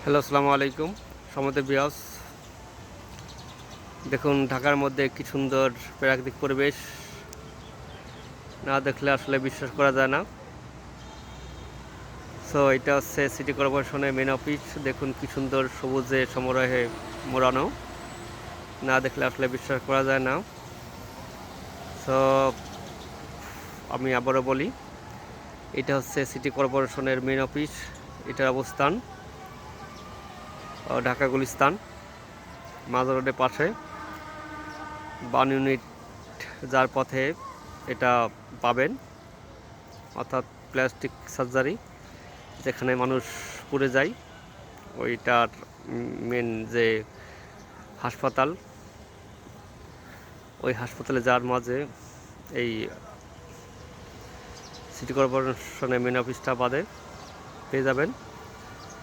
Hello, আসসালামু আলাইকুম। সমতে বিয়াস, দেখুন ঢাকার মধ্যে কি সুন্দর প্রাকৃতিক পরিবেশ, না দেখলে আসলে বিশ্বাস করা যায় না। সো এটা হচ্ছে সিটি কর্পোরেশনের মেন অফিস। দেখুন কি সুন্দর সবুজে সমারোহে মোড়ানো, না দেখলে আসলে বিশ্বাস করা যায় না। সো আমি আবারও বলি, এটা হচ্ছে সিটি কর্পোরেশনের মেন অফিস। এটার অবস্থান ঢাকা গুলিস্তান মাজার রোডের পাশে। 52 ইউনিট যার পথে এটা পাবেন, অর্থাৎ প্লাস্টিক সার্জারি যেখানে মানুষ পুড়ে যায়, ওইটার মেন যে হাসপাতাল, ওই হাসপাতালে যাওয়ার মাঝে এই সিটি কর্পোরেশনের মেন অফিসটা বাদে পেয়ে যাবেন।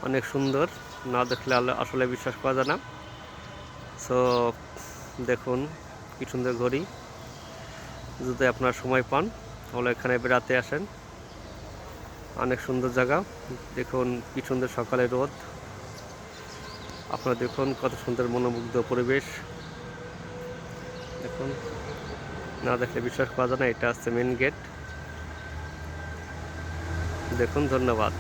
অনেক সুন্দর, না দেখলে আসলে বিশ্বাস করা যায় না। সো দেখুন কি সুন্দর ঘড়ি, যদি আপনার সময় পান তাহলে এখানে বেড়াতে আসেন। অনেক সুন্দর জায়গা, দেখুন কি সুন্দর সকালে রোদ। আপনারা দেখুন কত সুন্দর মনোমুগ্ধ পরিবেশ। দেখুন, না দেখলে বিশ্বাস করা যায় না। এটা হচ্ছে মেন গেট। দেখুন, ধন্যবাদ।